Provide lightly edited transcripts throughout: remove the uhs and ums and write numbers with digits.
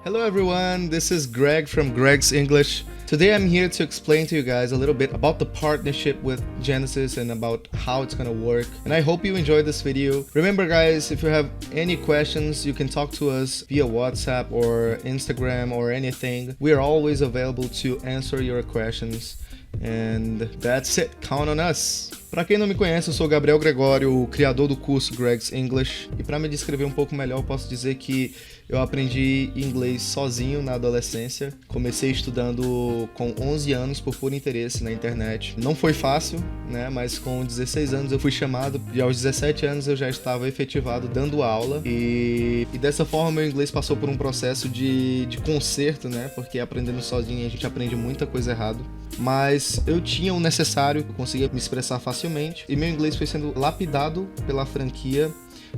Hello everyone, this is Greg from Greg's English. Today I'm here to explain to you guys a little bit about the partnership with Genesis and about how it's gonna work. And I hope you enjoyed this video. Remember guys, if you have any questions, you can talk to us via WhatsApp or Instagram or anything. We are always available to answer your questions. And that's it, count on us! Para quem não me conhece, eu sou Gabriel Gregório, o criador do curso Greg's English. E para me descrever um pouco melhor, eu posso dizer que eu aprendi inglês sozinho na adolescência. Comecei estudando com 11 anos por puro interesse na internet. Não foi fácil, né? Mas com 16 anos eu fui chamado e aos 17 anos eu já estava efetivado dando aula. E dessa forma meu inglês passou por um processo de conserto, né? Porque aprendendo sozinho a gente aprende muita coisa errada. Mas eu tinha o necessário, eu conseguia me expressar facilmente. E meu inglês foi sendo lapidado pela franquia.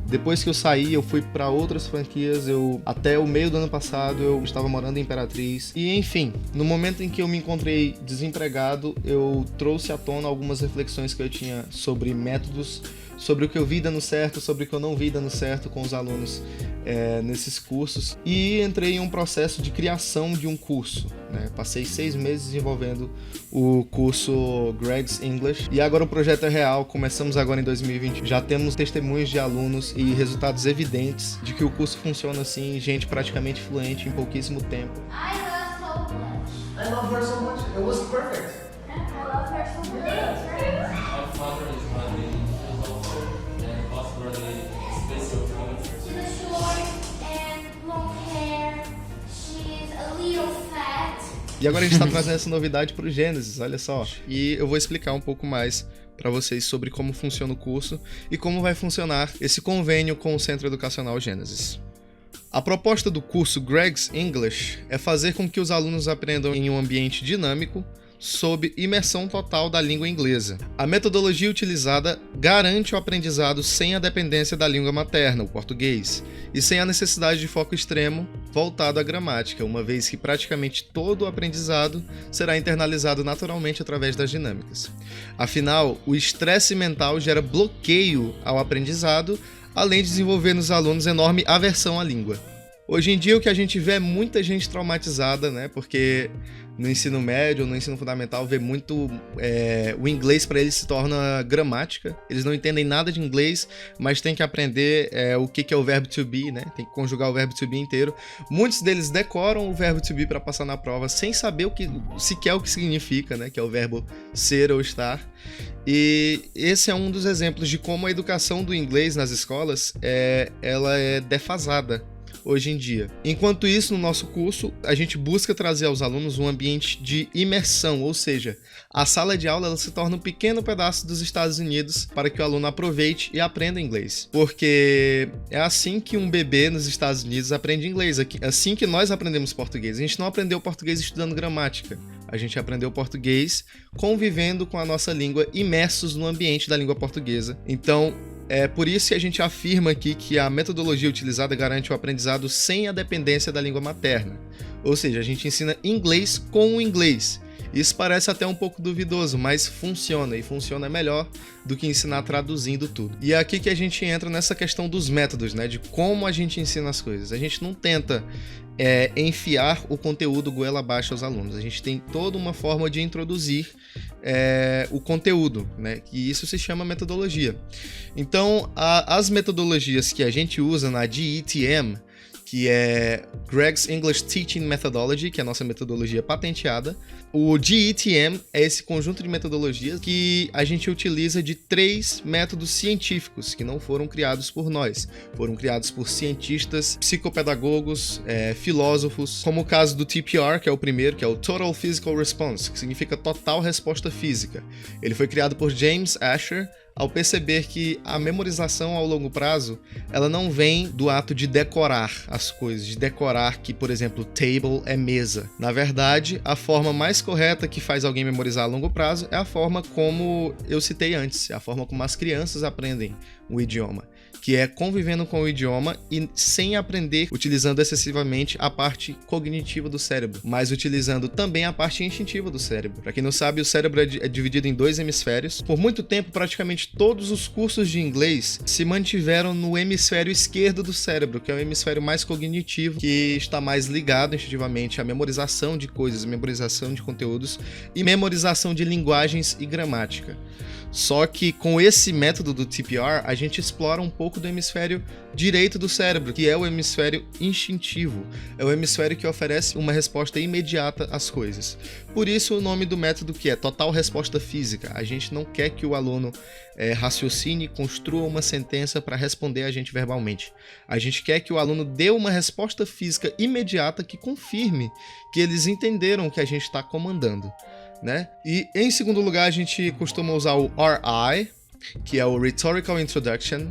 Depois que eu saí, eu fui para outras franquias, até o meio do ano passado eu estava morando em Imperatriz. E enfim, no momento em que eu me encontrei desempregado, eu trouxe à tona algumas reflexões que eu tinha sobre métodos, sobre o que eu vi dando certo, sobre o que eu não vi dando certo com os alunos nesses cursos. E entrei em um processo de criação de um curso, né? Passei 6 meses desenvolvendo o curso Greg's English. E agora o projeto é real, começamos agora em 2020. Já temos testemunhos de alunos e resultados evidentes de que o curso funciona assim, gente praticamente fluente em pouquíssimo tempo. I love her so much. It was perfect. I love her so much. My father is my doctor and possibly special talent. She's short and long hair. She's a little fat. E agora a gente está trazendo essa novidade para o Gênesis, olha só. E eu vou explicar um pouco mais para vocês sobre como funciona o curso e como vai funcionar esse convênio com o Centro Educacional Gênesis. A proposta do curso Greg's English é fazer com que os alunos aprendam em um ambiente dinâmico, sob imersão total da língua inglesa. A metodologia utilizada garante o aprendizado sem a dependência da língua materna, o português, e sem a necessidade de foco extremo voltado à gramática, uma vez que praticamente todo o aprendizado será internalizado naturalmente através das dinâmicas. Afinal, o estresse mental gera bloqueio ao aprendizado, além de desenvolver nos alunos enorme aversão à língua. Hoje em dia o que a gente vê é muita gente traumatizada, né? Porque no ensino médio, no ensino fundamental, vê muito... o inglês para eles se torna gramática. Eles não entendem nada de inglês, mas tem que aprender o que é o verbo to be, né? Tem que conjugar o verbo to be inteiro. Muitos deles decoram o verbo to be para passar na prova sem saber sequer o que significa, né? Que é o verbo ser ou estar. E esse é um dos exemplos de como a educação do inglês nas escolas ela é defasada hoje em dia. Enquanto isso, no nosso curso, a gente busca trazer aos alunos um ambiente de imersão, ou seja, a sala de aula ela se torna um pequeno pedaço dos Estados Unidos para que o aluno aproveite e aprenda inglês. Porque é assim que um bebê nos Estados Unidos aprende inglês, é assim que nós aprendemos português. A gente não aprendeu português estudando gramática, a gente aprendeu português convivendo com a nossa língua, imersos no ambiente da língua portuguesa. Então, é por isso que a gente afirma aqui que a metodologia utilizada garante o aprendizado sem a dependência da língua materna. Ou seja, a gente ensina inglês com o inglês. Isso parece até um pouco duvidoso, mas funciona, e funciona melhor do que ensinar traduzindo tudo. E é aqui que a gente entra nessa questão dos métodos, né? De como a gente ensina as coisas. A gente não tenta enfiar o conteúdo goela abaixo aos alunos. A gente tem toda uma forma de introduzir o conteúdo, né? E isso se chama metodologia. Então, as metodologias que a gente usa na GETM, que é Greg's English Teaching Methodology, que é a nossa metodologia patenteada. O GETM é esse conjunto de metodologias que a gente utiliza de 3 métodos científicos que não foram criados por nós. Foram criados por cientistas, psicopedagogos, filósofos, como o caso do TPR, que é o primeiro, que é o Total Physical Response, que significa total resposta física. Ele foi criado por James Asher, ao perceber que a memorização ao longo prazo, ela não vem do ato de decorar as coisas, de decorar que, por exemplo, table é mesa. Na verdade, a forma mais correta que faz alguém memorizar a longo prazo é a forma como eu citei antes, é a forma como as crianças aprendem o idioma, que é convivendo com o idioma e sem aprender utilizando excessivamente a parte cognitiva do cérebro, mas utilizando também a parte instintiva do cérebro. Para quem não sabe, o cérebro é dividido em 2 hemisférios. Por muito tempo, praticamente todos os cursos de inglês se mantiveram no hemisfério esquerdo do cérebro, que é o hemisfério mais cognitivo, que está mais ligado instintivamente à memorização de coisas, memorização de conteúdos e memorização de linguagens e gramática. Só que com esse método do TPR, a gente explora um pouco do hemisfério direito do cérebro, que é o hemisfério instintivo. É o hemisfério que oferece uma resposta imediata às coisas. Por isso o nome do método, que é total resposta física. A gente não quer que o aluno raciocine, construa uma sentença para responder a gente verbalmente. A gente quer que o aluno dê uma resposta física imediata que confirme que eles entenderam o que a gente está comandando, né? E em segundo lugar, a gente costuma usar o RI, que é o Rhetorical Introduction,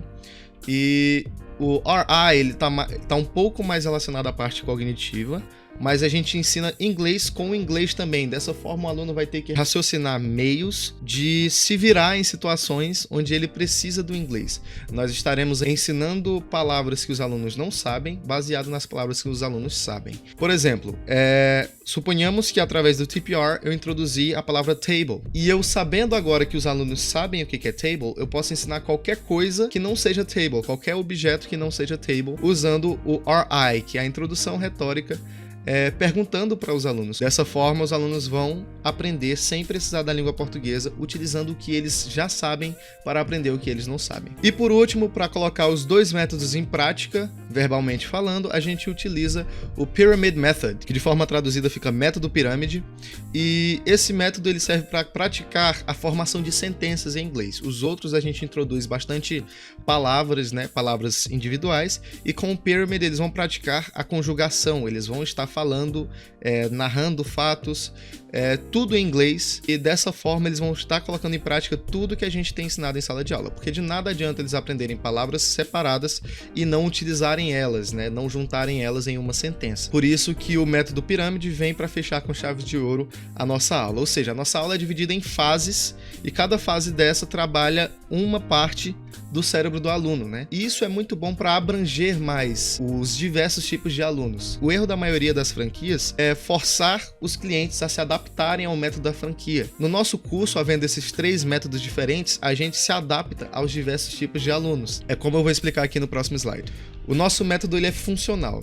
e o RI ele tá um pouco mais relacionado à parte cognitiva, mas a gente ensina inglês com inglês também. Dessa forma, o aluno vai ter que raciocinar meios de se virar em situações onde ele precisa do inglês. Nós estaremos ensinando palavras que os alunos não sabem, baseado nas palavras que os alunos sabem. Por exemplo, suponhamos que através do TPR eu introduzi a palavra table. E eu, sabendo agora que os alunos sabem o que é table, eu posso ensinar qualquer coisa que não seja table, qualquer objeto que não seja table, usando o RI, que é a introdução retórica, perguntando para os alunos. Dessa forma, os alunos vão aprender sem precisar da língua portuguesa, utilizando o que eles já sabem para aprender o que eles não sabem. E por último, para colocar os 2 métodos em prática, verbalmente falando, a gente utiliza o Pyramid Method, que de forma traduzida fica método pirâmide, e esse método ele serve para praticar a formação de sentenças em inglês. Os outros a gente introduz bastante palavras, né, palavras individuais, e com o Pyramid eles vão praticar a conjugação, eles vão estar falando, narrando fatos, tudo em inglês, e dessa forma eles vão estar colocando em prática tudo que a gente tem ensinado em sala de aula, porque de nada adianta eles aprenderem palavras separadas e não utilizarem elas, né, não juntarem elas em uma sentença. Por isso que o método pirâmide vem para fechar com chave de ouro a nossa aula, ou seja, a nossa aula é dividida em fases, e cada fase dessa trabalha uma parte do cérebro do aluno, né? E isso é muito bom para abranger mais os diversos tipos de alunos. O erro da maioria das franquias é forçar os clientes a se adaptarem ao método da franquia. No nosso curso, havendo esses 3 métodos diferentes, a gente se adapta aos diversos tipos de alunos. É como eu vou explicar aqui no próximo slide. O nosso método ele é funcional.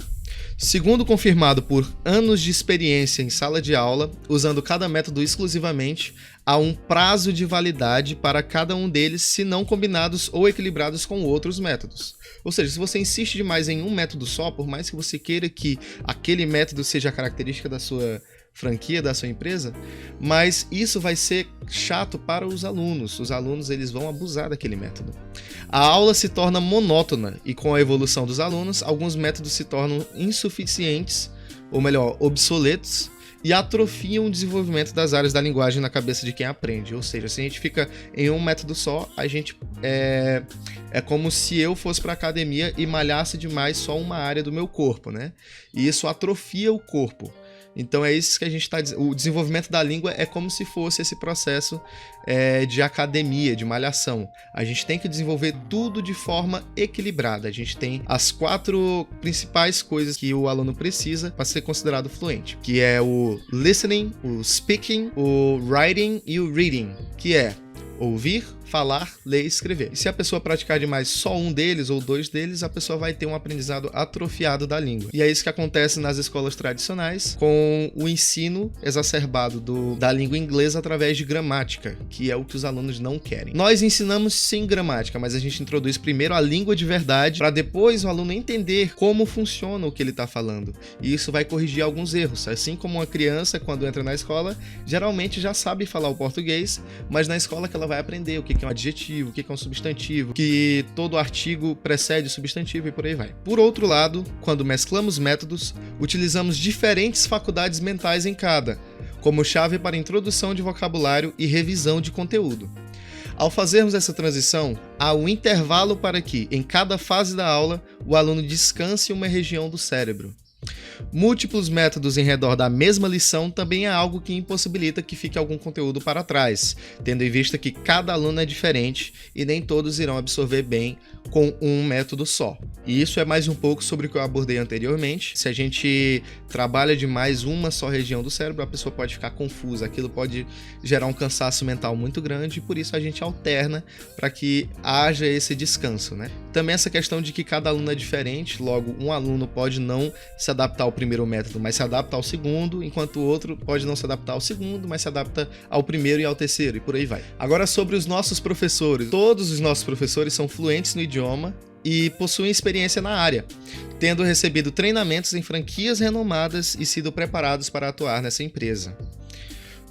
Segundo confirmado por anos de experiência em sala de aula, usando cada método exclusivamente, há um prazo de validade para cada um deles, se não combinados ou equilibrados com outros métodos. Ou seja, se você insiste demais em um método só, por mais que você queira que aquele método seja a característica da sua franquia, da sua empresa, mas isso vai ser chato para os alunos. Os alunos eles vão abusar daquele método. A aula se torna monótona e com a evolução dos alunos, alguns métodos se tornam insuficientes, ou melhor, obsoletos, e atrofiam o desenvolvimento das áreas da linguagem na cabeça de quem aprende. Ou seja, se a gente fica em um método só, a gente é como se eu fosse para academia e malhasse demais só uma área do meu corpo, né? E isso atrofia o corpo. Então é isso que a gente está dizendo. O desenvolvimento da língua é como se fosse esse processo de academia, de malhação. A gente tem que desenvolver tudo de forma equilibrada. A gente tem as 4 principais coisas que o aluno precisa para ser considerado fluente, que é o listening, o speaking, o writing e o reading, que é ouvir, falar, ler e escrever. E se a pessoa praticar demais só um deles ou 2 deles, a pessoa vai ter um aprendizado atrofiado da língua. E é isso que acontece nas escolas tradicionais, com o ensino exacerbado da língua inglesa através de gramática, que é o que os alunos não querem. Nós ensinamos sim gramática, mas a gente introduz primeiro a língua de verdade, para depois o aluno entender como funciona o que ele está falando. E isso vai corrigir alguns erros. Assim como uma criança, quando entra na escola, geralmente já sabe falar o português, mas na escola que ela vai aprender o que é um adjetivo, o que é um substantivo, que todo artigo precede o substantivo e por aí vai. Por outro lado, quando mesclamos métodos, utilizamos diferentes faculdades mentais em cada, como chave para introdução de vocabulário e revisão de conteúdo. Ao fazermos essa transição, há um intervalo para que, em cada fase da aula, o aluno descanse em uma região do cérebro. Múltiplos métodos em redor da mesma lição também é algo que impossibilita que fique algum conteúdo para trás, tendo em vista que cada aluno é diferente e nem todos irão absorver bem com um método só. E isso é mais um pouco sobre o que eu abordei anteriormente. Se a gente trabalha demais uma só região do cérebro, a pessoa pode ficar confusa, aquilo pode gerar um cansaço mental muito grande e por isso a gente alterna para que haja esse descanso, né? Também essa questão de que cada aluno é diferente, logo um aluno pode não se adaptar ao primeiro método, mas se adapta ao segundo, enquanto o outro pode não se adaptar ao segundo, mas se adapta ao primeiro e ao terceiro, e por aí vai. Agora sobre os nossos professores. Todos os nossos professores são fluentes no idioma e possuem experiência na área, tendo recebido treinamentos em franquias renomadas e sido preparados para atuar nessa empresa.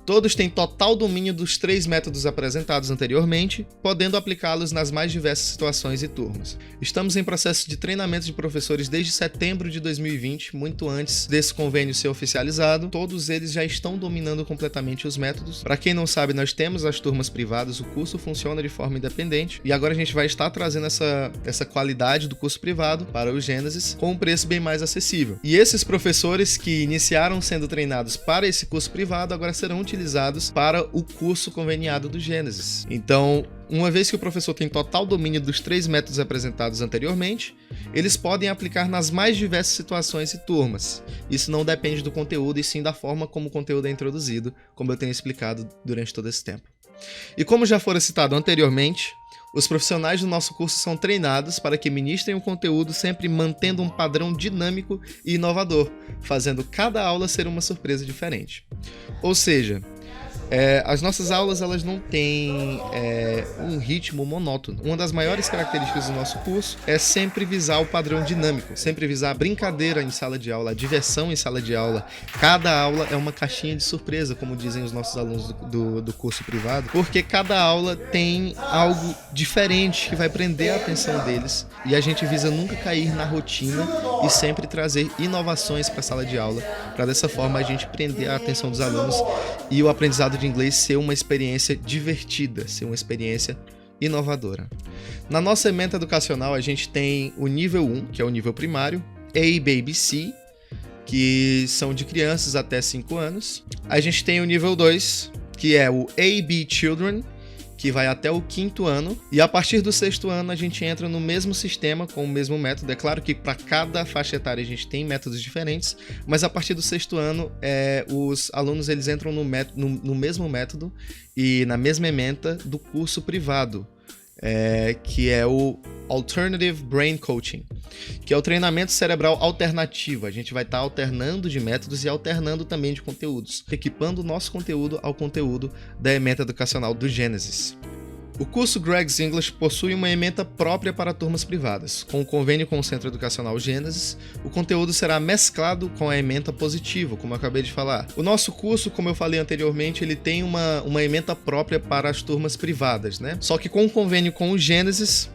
Todos têm total domínio dos 3 métodos apresentados anteriormente, podendo aplicá-los nas mais diversas situações e turmas. Estamos em processo de treinamento de professores desde setembro de 2020, muito antes desse convênio ser oficializado. Todos eles já estão dominando completamente os métodos. Para quem não sabe, nós temos as turmas privadas, o curso funciona de forma independente, e agora a gente vai estar trazendo essa qualidade do curso privado para o Gênesis com um preço bem mais acessível. E esses professores que iniciaram sendo treinados para esse curso privado agora serão utilizados para o curso conveniado do Gênesis. Então, uma vez que o professor tem total domínio dos 3 métodos apresentados anteriormente, eles podem aplicar nas mais diversas situações e turmas. Isso não depende do conteúdo e sim da forma como o conteúdo é introduzido, como eu tenho explicado durante todo esse tempo. E como já fora citado anteriormente, os profissionais do nosso curso são treinados para que ministrem o conteúdo sempre mantendo um padrão dinâmico e inovador, fazendo cada aula ser uma surpresa diferente. Ou seja, as nossas aulas elas não têm um ritmo monótono. Uma das maiores características do nosso curso é sempre visar o padrão dinâmico, sempre visar a brincadeira em sala de aula, a diversão em sala de aula. Cada aula é uma caixinha de surpresa, como dizem os nossos alunos do curso privado, porque cada aula tem algo diferente que vai prender a atenção deles e a gente visa nunca cair na rotina e sempre trazer inovações para a sala de aula, para dessa forma a gente prender a atenção dos alunos e o aprendizado de inglês ser uma experiência divertida, ser uma experiência inovadora. Na nossa ementa educacional, a gente tem o nível 1, que é o nível primário, A, B, B, C, que são de crianças até 5 anos. A gente tem o nível 2, que é o AB Children, que vai até o 5º ano, e a partir do 6º ano a gente entra no mesmo sistema, com o mesmo método. É claro que para cada faixa etária a gente tem métodos diferentes, mas a partir do 6º ano os alunos eles entram no mesmo método e na mesma ementa do curso privado, que é o Alternative Brain Coaching, que é o treinamento cerebral alternativo. A gente vai estar alternando de métodos e alternando também de conteúdos, equipando o nosso conteúdo ao conteúdo da ementa educacional do Gênesis. O curso Greg's English possui uma ementa própria para turmas privadas. Com o convênio com o Centro Educacional Gênesis, o conteúdo será mesclado com a ementa positiva, como eu acabei de falar. O nosso curso, como eu falei anteriormente, ele tem uma ementa própria para as turmas privadas, né? Só que com o convênio com o Gênesis,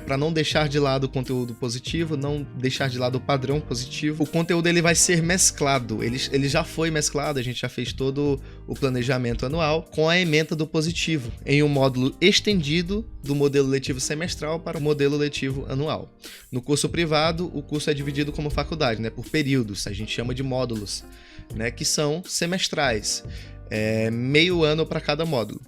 para não deixar de lado o conteúdo positivo, não deixar de lado o padrão positivo, o conteúdo ele vai ser mesclado. Ele já foi mesclado, a gente já fez todo o planejamento anual com a ementa do positivo, em um módulo estendido do modelo letivo semestral para o modelo letivo anual. No curso privado, o curso é dividido como faculdade, né, por períodos, a gente chama de módulos, né, que são semestrais, meio ano para cada módulo.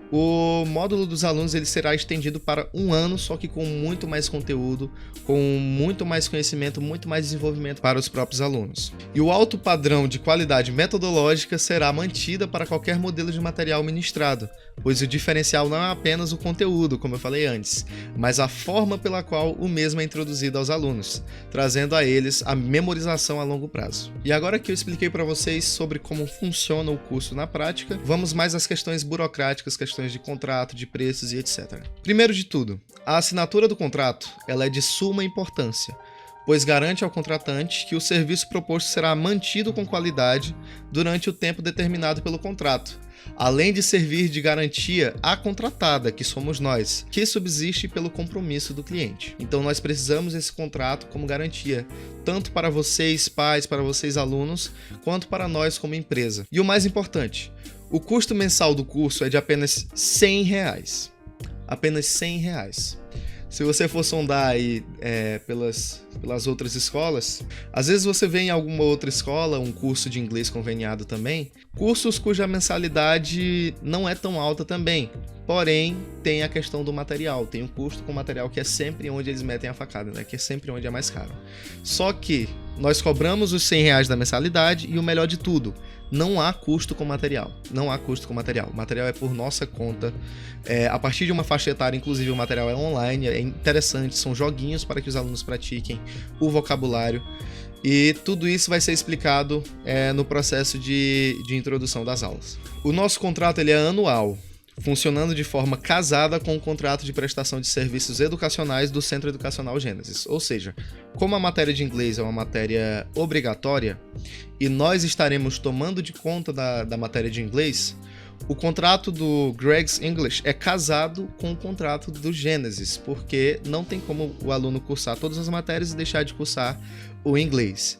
O módulo dos alunos ele será estendido para 1 ano, só que com muito mais conteúdo, com muito mais conhecimento, muito mais desenvolvimento para os próprios alunos. E o alto padrão de qualidade metodológica será mantida para qualquer modelo de material ministrado, pois o diferencial não é apenas o conteúdo, como eu falei antes, mas a forma pela qual o mesmo é introduzido aos alunos, trazendo a eles a memorização a longo prazo. E agora que eu expliquei para vocês sobre como funciona o curso na prática, vamos mais às questões burocráticas, questões de contrato, de preços e etc. Primeiro de tudo, a assinatura do contrato ela é de suma importância, pois garante ao contratante que o serviço proposto será mantido com qualidade durante o tempo determinado pelo contrato, além de servir de garantia à contratada, que somos nós, que subsiste pelo compromisso do cliente. Então nós precisamos desse contrato como garantia, tanto para vocês pais, para vocês alunos, quanto para nós como empresa. E o mais importante, o custo mensal do curso é de apenas R$100. Apenas R$100. se você for sondar aí pelas outras escolas, às vezes você vê em alguma outra escola um curso de inglês conveniado também, cursos cuja mensalidade não é tão alta também. Porém, tem a questão do material, tem um custo com material que é sempre onde eles metem a facada, né? Que é sempre onde é mais caro. Só que nós cobramos os R$100 da mensalidade e o melhor de tudo, não há custo com material. Não há custo com material. O material é por nossa conta. A partir de uma faixa etária, inclusive, o material é online, é interessante, são joguinhos para que os alunos pratiquem o vocabulário. E tudo isso vai ser explicado no processo de introdução das aulas. O nosso contrato ele é anual, funcionando de forma casada com o contrato de prestação de serviços educacionais do Centro Educacional Gênesis. Ou seja, como a matéria de inglês é uma matéria obrigatória e nós estaremos tomando de conta da matéria de inglês, o contrato do Greg's English é casado com o contrato do Gênesis, porque não tem como o aluno cursar todas as matérias e deixar de cursar o inglês.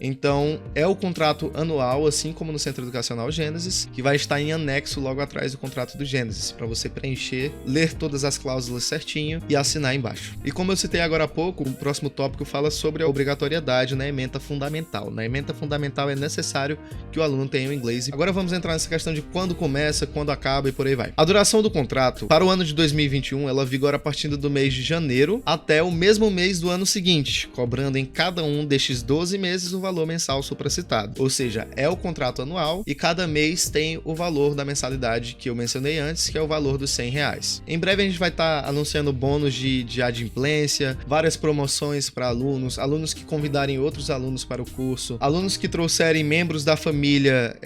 Então, é o contrato anual, assim como no Centro Educacional Gênesis, que vai estar em anexo logo atrás do contrato do Gênesis, para você preencher, ler todas as cláusulas certinho e assinar embaixo. E como eu citei agora há pouco, o próximo tópico fala sobre a obrigatoriedade na ementa fundamental. Na ementa fundamental é necessário que o aluno tenha o inglês. Agora vamos entrar nessa questão de quando começa, quando acaba e por aí vai. A duração do contrato, para o ano de 2021, ela vigora a partir do mês de janeiro até o mesmo mês do ano seguinte, cobrando em cada um destes 12 meses o valor mensal supracitado. Ou seja, é o contrato anual e cada mês tem o valor da mensalidade que eu mencionei antes, que é o valor dos R$100. Em breve a gente vai estar anunciando bônus de adimplência, várias promoções para alunos que convidarem outros alunos para o curso, alunos que trouxerem membros da família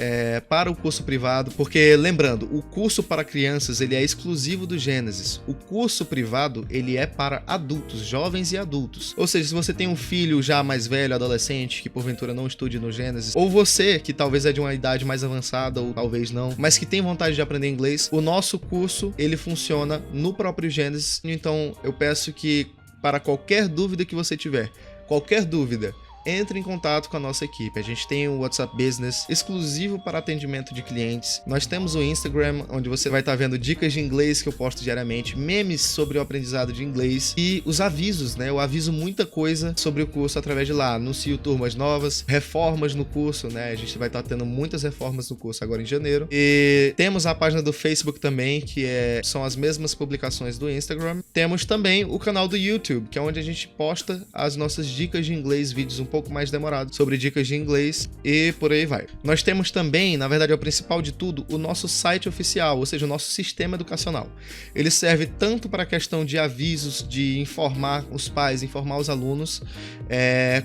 para o curso privado, porque lembrando, o curso para crianças ele é exclusivo do Gênesis. O curso privado ele é para adultos, jovens e adultos. Ou seja, se você tem um filho já mais velho, adolescente, que porventura não estude no Gênesis, ou você que talvez é de uma idade mais avançada ou talvez não, mas que tem vontade de aprender inglês, o nosso curso ele funciona no próprio Gênesis. Então eu peço que para qualquer dúvida que você tiver, qualquer dúvida, entre em contato com a nossa equipe. A gente tem um WhatsApp Business exclusivo para atendimento de clientes. Nós temos o Instagram, onde você vai estar vendo dicas de inglês que eu posto diariamente, memes sobre o aprendizado de inglês e os avisos, né? Eu aviso muita coisa sobre o curso através de lá. Anuncio turmas novas, reformas no curso, né? A gente vai estar tendo muitas reformas no curso agora em janeiro. E temos a página do Facebook também, que são as mesmas publicações do Instagram. Temos também o canal do YouTube, que é onde a gente posta as nossas dicas de inglês, vídeos um pouco mais demorados sobre dicas de inglês e por aí vai. Nós temos também, na verdade é o principal de tudo, o nosso site oficial, ou seja, o nosso sistema educacional. Ele serve tanto para a questão de avisos, de informar os pais, informar os alunos,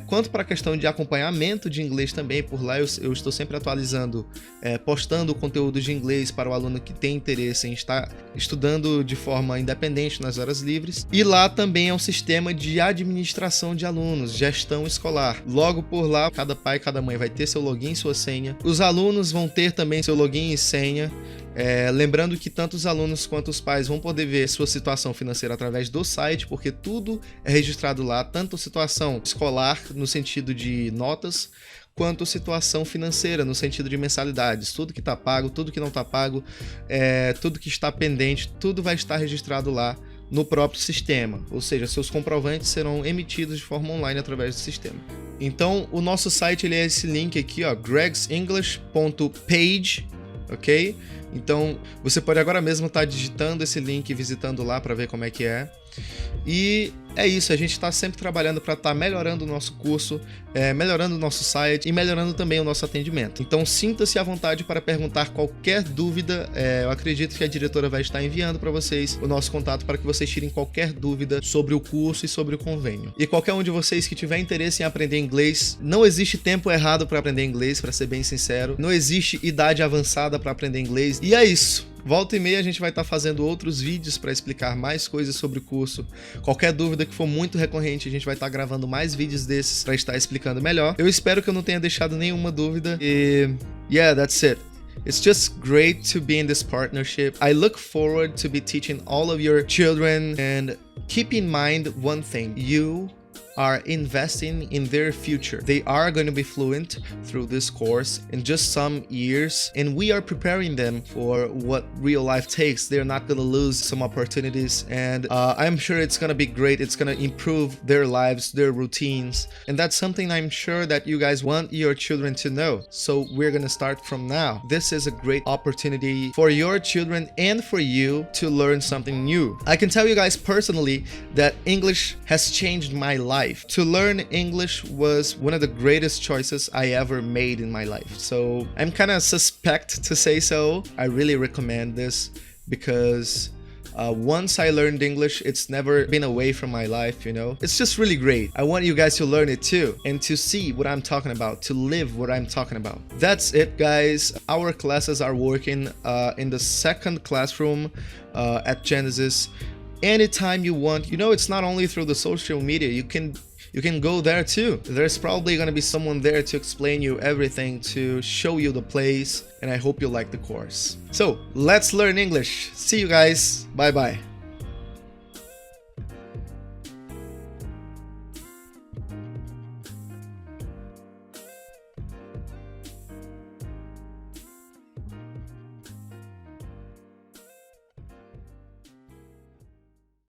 quanto para a questão de acompanhamento de inglês também. Por lá eu estou sempre atualizando, postando conteúdo de inglês para o aluno que tem interesse em estar estudando de forma independente nas horas livres. E lá também é um sistema de administração de alunos, gestão escolar. Logo por lá, cada pai e cada mãe vai ter seu login e sua senha. Os alunos vão ter também seu login e senha. Lembrando que tanto os alunos quanto os pais vão poder ver sua situação financeira através do site, porque tudo é registrado lá, tanto situação escolar no sentido de notas, quanto situação financeira no sentido de mensalidades. Tudo que está pago, tudo que não está pago, tudo que está pendente, tudo vai estar registrado lá no próprio sistema, ou seja, seus comprovantes serão emitidos de forma online através do sistema. Então, o nosso site ele é esse link aqui, ó, gregsenglish.page, ok? Então, você pode agora mesmo estar digitando esse link e visitando lá para ver como é que é. E é isso, a gente está sempre trabalhando para estar melhorando o nosso curso, melhorando o nosso site e melhorando também o nosso atendimento. Então sinta-se à vontade para perguntar qualquer dúvida. Eu acredito que a diretora vai estar enviando para vocês o nosso contato para que vocês tirem qualquer dúvida sobre o curso e sobre o convênio. E qualquer um de vocês que tiver interesse em aprender inglês, não existe tempo errado para aprender inglês, para ser bem sincero. Não existe idade avançada para aprender inglês. E é isso. Volta e meia a gente vai estar fazendo outros vídeos para explicar mais coisas sobre o curso. Qualquer dúvida que for muito recorrente, a gente vai estar gravando mais vídeos desses para estar explicando melhor. Eu espero que eu não tenha deixado nenhuma dúvida. E yeah, that's it. It's just great to be in this partnership. I look forward to be teaching all of your children, and keep in mind one thing: you are investing in their future. They are going to be fluent through this course in just some years, and we are preparing them for what real life takes. They're not going to lose some opportunities, and I'm sure it's going to be great. It's going to improve their lives, their routines, and that's something I'm sure that you guys want your children to know. So we're going to start from now. This is a great opportunity for your children and for you to learn something new. I can tell you guys personally that English has changed my life. To learn English was one of the greatest choices I ever made in my life. So I'm kind of suspect to say so. I really recommend this because once I learned English, it's never been away from my life, you know? It's just really great. I want you guys to learn it too and to see what I'm talking about, to live what I'm talking about. That's it, guys. Our classes are working in the second classroom at Genesis. Anytime you want. You know, it's not only through the social media. You can go there too. There's probably going to be someone there to explain you everything, to show you the place, and I hope you like the course. So let's learn English. See you guys. Bye bye.